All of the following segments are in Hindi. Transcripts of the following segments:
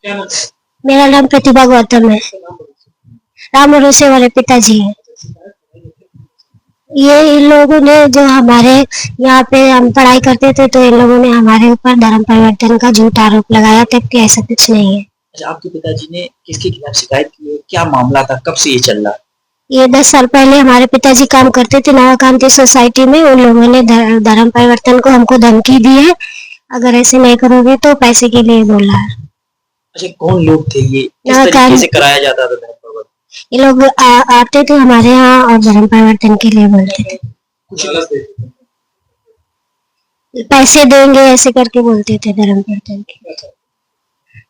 क्या नाम है? मेरा नाम प्रतिभा गौतम है। राम भरोसे वाले पिताजी हैं। ये इन लोगों ने जो हमारे यहाँ पे हम पढ़ाई करते थे तो इन लोगों ने हमारे ऊपर धर्म परिवर्तन का झूठा आरोप लगाया, जबकि ऐसा कुछ नहीं है। अच्छा, आपके पिताजी ने किसके खिलाफ शिकायत की है? क्या मामला था? कब से ये चल रहा है? ये 10 साल पहले हमारे पिताजी काम करते थे नवाकांति सोसाइटी में। उन लोगों ने धर्म परिवर्तन को हमको धमकी दी है, अगर ऐसे नहीं करोगे तो पैसे के लिए बोला है। अच्छा, कौन लोग थे ये? किस तरीके से कराया जाता था धर्म परिवर्तन? ये लोग आते थे हमारे यहाँ और धर्म परिवर्तन के लिए बोलते थे, कुछ पैसे देंगे ऐसे करके बोलते थे धर्म परिवर्तन के।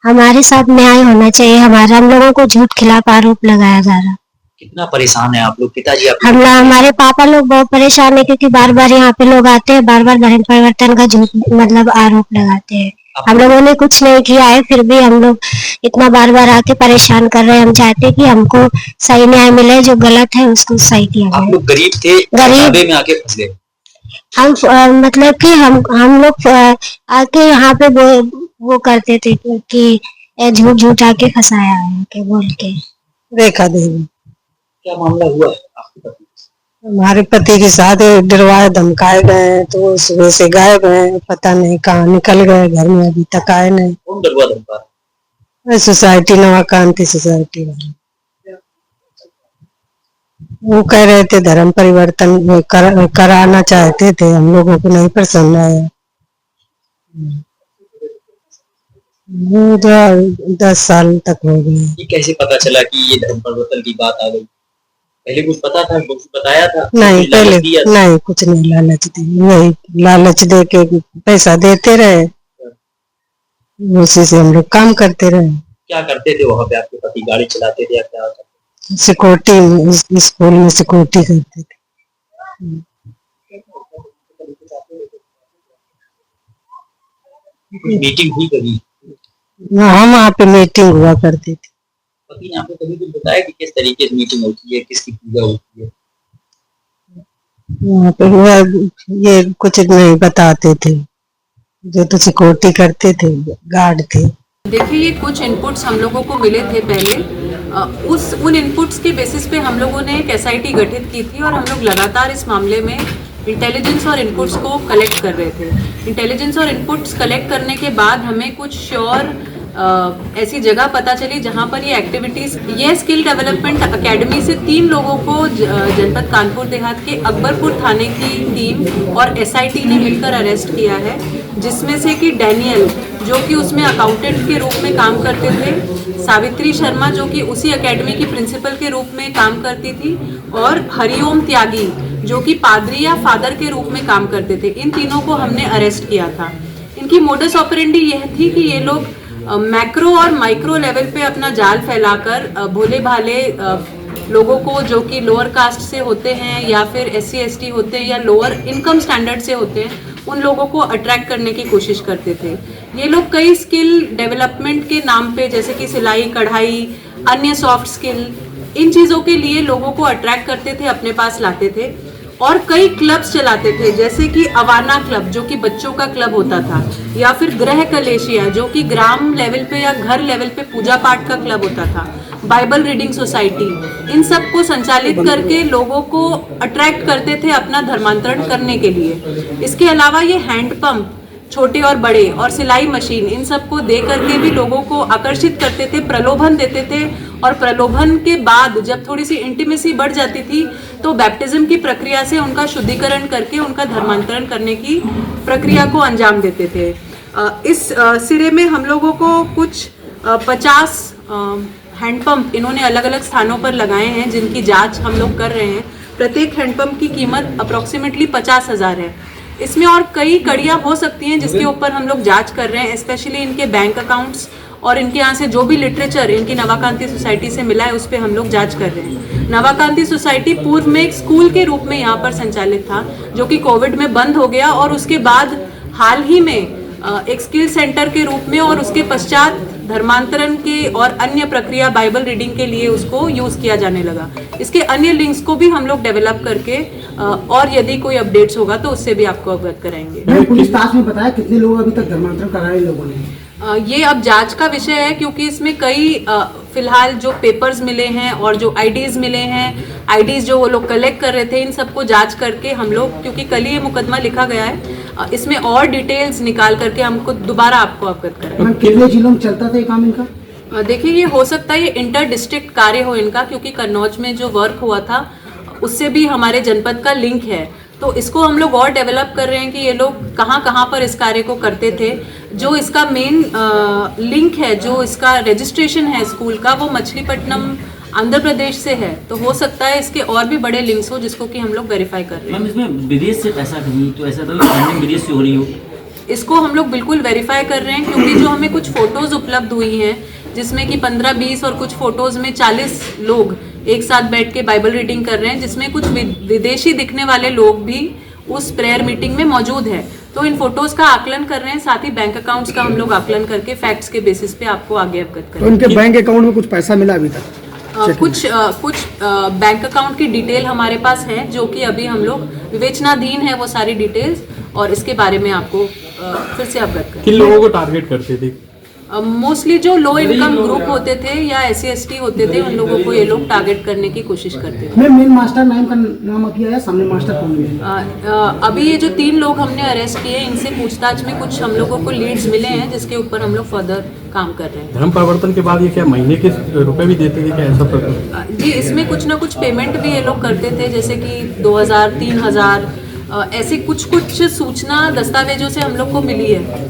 हमारे साथ न्याय होना चाहिए, हम लोगों को झूठ खिलाफ आरोप लगाया जा रहा। कितना परेशान है आप लोग? पिताजी आप हमारे पापा लोग बहुत परेशान है, क्योंकि बार बार यहाँ पे लोग आते हैं, बार बार धर्म परिवर्तन का झूठ मतलब आरोप लगाते हैं। हम लोगों ने कुछ नहीं किया है, फिर भी हम लोग इतना बार बार आके परेशान कर रहे हैं। हम चाहते हैं कि हमको सही न्याय मिले, जो गलत है उसको सही किया जाए। आप लोग गरीब थे, गरीब में आके फंस गए। हम मतलब कि हम लोग आके यहाँ पे वो करते थे कि झूठ झूठ आके फंसाया है के बोल के। रेखा देवी। क्या मामला हुआ है आपके पति? हमारे पति के साथ डरवाए धमकाए गए, तो सुबह से गायब हैं, पता नहीं कहाँ निकल गए, घर में अभी तक आए नहीं। कौन डरवा धमका? सोसाइटी नवाकांति सोसाइटी वाले वो कह रहे थे धर्म परिवर्तन कराना चाहते थे, हम लोगों को नहीं पसंद आया। 10 साल तक हो गए। ये कैसे पता चला कि ये धर्म परिवर्तन की बात आ गई? पहले कुछ पता था? कुछ बताया था? नहीं, पहले नहीं, कुछ नहीं। लालच दी, वही लालच दे के पैसा देते रहे, उसी से हम लोग काम करते रहे। क्या करते थे वहाँ पे आपके पति? गाड़ी चलाते थे या क्या होता? सिक्योरिटी, स्कूल में सिक्योरिटी करते थे। मीटिंग हुई कभी? हम वहाँ पे मीटिंग हुआ करती थी। पति ने आपको कभी कुछ बताया कि किस तरीके से मीटिंग होती है, किसकी पूजा होती है? वहाँ पे ये कुछ नहीं बताते थे, जो तो सिक्योरिटी करते थे, गार्ड थे। देखिए, ये कुछ इनपुट्स हम लोगों को मिले थे पहले। उन इनपुट्स के बेसिस पे हम लोगों ने एक एसआईटी गठित की थी और हम लोग लगातार इस मामले में इंटेलिजेंस और इनपुट्स को कलेक्ट कर रहे थे। इंटेलिजेंस और इनपुट्स कलेक्ट करने के बाद हमें कुछ श्योर ऐसी जगह पता चली जहां पर ये एक्टिविटीज़, ये स्किल डेवलपमेंट एकेडमी से 3 लोगों को जनपद कानपुर देहात के अकबरपुर थाने की टीम और एसआईटी ने मिलकर अरेस्ट किया है, जिसमें से कि डैनियल, जो कि उसमें अकाउंटेंट के रूप में काम करते थे, सावित्री शर्मा, जो कि उसी एकेडमी की प्रिंसिपल के रूप में काम करती थी, और हरिओम त्यागी, जो कि पादरी या फादर के रूप में काम करते थे। इन तीनों को हमने अरेस्ट किया था। इनकी मोडस ऑपरेंडी यह थी कि ये लोग मैक्रो और माइक्रो लेवल पे अपना जाल फैलाकर भोले भाले लोगों को, जो कि लोअर कास्ट से होते हैं या फिर SC ST होते हैं या लोअर इनकम स्टैंडर्ड से होते हैं, उन लोगों को अट्रैक्ट करने की कोशिश करते थे। ये लोग कई स्किल डेवलपमेंट के नाम पे, जैसे कि सिलाई, कढ़ाई, अन्य सॉफ्ट स्किल, इन चीज़ों के लिए लोगों को अट्रैक्ट करते थे, अपने पास लाते थे और कई क्लब्स चलाते थे, जैसे कि अवाना क्लब, जो कि बच्चों का क्लब होता था, या फिर ग्रह कलेशिया, जो कि ग्राम लेवल पे या घर लेवल पे पूजा पाठ का क्लब होता था, बाइबल रीडिंग सोसाइटी, इन सब को संचालित करके लोगों को अट्रैक्ट करते थे अपना धर्मांतरण करने के लिए। इसके अलावा ये हैंडपंप, छोटे और बड़े, और सिलाई मशीन, इन सब को दे करके भी लोगों को आकर्षित करते थे, प्रलोभन देते थे, और प्रलोभन के बाद जब थोड़ी सी इंटीमेसी बढ़ जाती थी तो बैप्टिज्म की प्रक्रिया से उनका शुद्धिकरण करके उनका धर्मांतरण करने की प्रक्रिया को अंजाम देते थे। इस सिरे में हम लोगों को कुछ 50 हैंडपंप इन्होंने अलग अलग स्थानों पर लगाए हैं, जिनकी जांच हम लोग कर रहे हैं। प्रत्येक हैंडपंप की कीमत अप्रॉक्सीमेटली 50,000 है। इसमें और कई कड़ियाँ हो सकती हैं जिसके ऊपर हम लोग जांच कर रहे हैं, स्पेशली इनके बैंक अकाउंट्स और इनके यहाँ से जो भी लिटरेचर इनकी नवाकांति सोसाइटी से मिला है, उस पर हम लोग जांच कर रहे हैं। नवाकांति सोसाइटी पूर्व में एक स्कूल के रूप में यहाँ पर संचालित था, जो कि कोविड में बंद हो गया, और उसके बाद हाल ही में एक स्किल सेंटर के रूप में, और उसके पश्चात धर्मांतरण के और अन्य प्रक्रिया बाइबल रीडिंग के लिए उसको यूज़ किया जाने लगा। इसके अन्य लिंक्स को भी हम लोग डेवलप करके और यदि कोई अपडेट्स होगा तो उससे भी आपको अवगत कराएंगे। पुलिस ताश में बताया कितने लोग अभी तक धर्मांतरण कराए लोगों ने? ये अब जांच का विषय है, क्योंकि इसमें कई फिलहाल जो पेपर्स मिले हैं और जो आईडीज मिले हैं, आईडीज जो वो लोग कलेक्ट कर रहे थे, इन सबको जांच करके हम लोग, क्योंकि कल ही ये मुकदमा लिखा गया है, इसमें और डिटेल्स निकाल करके हमको दोबारा आपको अवगत करें। कितने जिलों में चलता था ये काम इनका? देखिए, ये हो सकता है ये इंटर डिस्ट्रिक्ट कार्य हो इनका, क्योंकि कन्नौज में जो वर्क हुआ था उससे भी हमारे जनपद का लिंक है, तो इसको हम लोग और डेवलप कर रहे हैं कि ये लोग कहाँ कहाँ पर इस कार्य को करते थे। जो इसका मेन लिंक है, जो इसका रजिस्ट्रेशन है स्कूल का, वो मछलीपट्टनम आंध्र प्रदेश से है, तो हो सकता है इसके और भी बड़े लिंक्स हो, जिसको कि हम लोग वेरीफाई कर रहे हैं। मैम, इसमें विदेश से पैसा कहीं तो ऐसा तो फंडिंग विदेश से हो रही हो? इसको हम लोग बिल्कुल वेरीफाई कर रहे हैं, क्योंकि जो हमें कुछ फोटोज उपलब्ध हुई हैं, जिसमें कि 15-20 और कुछ फोटोज में 40 लोग एक साथ बैठ के बाइबल रीडिंग कर रहे हैं, जिसमें कुछ विदेशी दिखने वाले लोग भी उस प्रेयर मीटिंग में मौजूद है। तो इन फोटोज का आकलन कर रहे हैं, साथ ही बैंक अकाउंट्स का हम लोग आकलन करके फैक्ट्स के बेसिस पे आपको आगे अवगत तो करेंगे। उनके बैंक अकाउंट में कुछ पैसा मिला अभी तक? कुछ बैंक अकाउंट की डिटेल हमारे पास है, जो कि अभी हम लोग विवेचनाधीन है वो सारी डिटेल्स, और इसके बारे में आपको फिर से अवगत करें। किन लोगों को टारगेट करते थे? मोस्टली जो लो इनकम ग्रुप होते थे या SC/ST होते थे, उन लोगों को ये लोग टारगेट करने की कोशिश करते थे। मैं मेन मास्टर नाम का नाम अभी आया सामने, मास्टर कौन है? अभी ये जो 3 लोग हमने अरेस्ट किए, इनसे पूछताछ में कुछ हम लोगों को लीड्स मिले हैं, जिसके ऊपर हम लोग फर्दर काम कर रहे हैं। धर्म परिवर्तन के बाद ये क्या महीने के रुपए भी देते थे क्या, ऐसा प्रकार? जी, इसमें कुछ ना कुछ पेमेंट भी ये लोग करते थे, जैसे कि 2000, 3000 ऐसे कुछ सूचना दस्तावेजों से हम लोग को मिली है।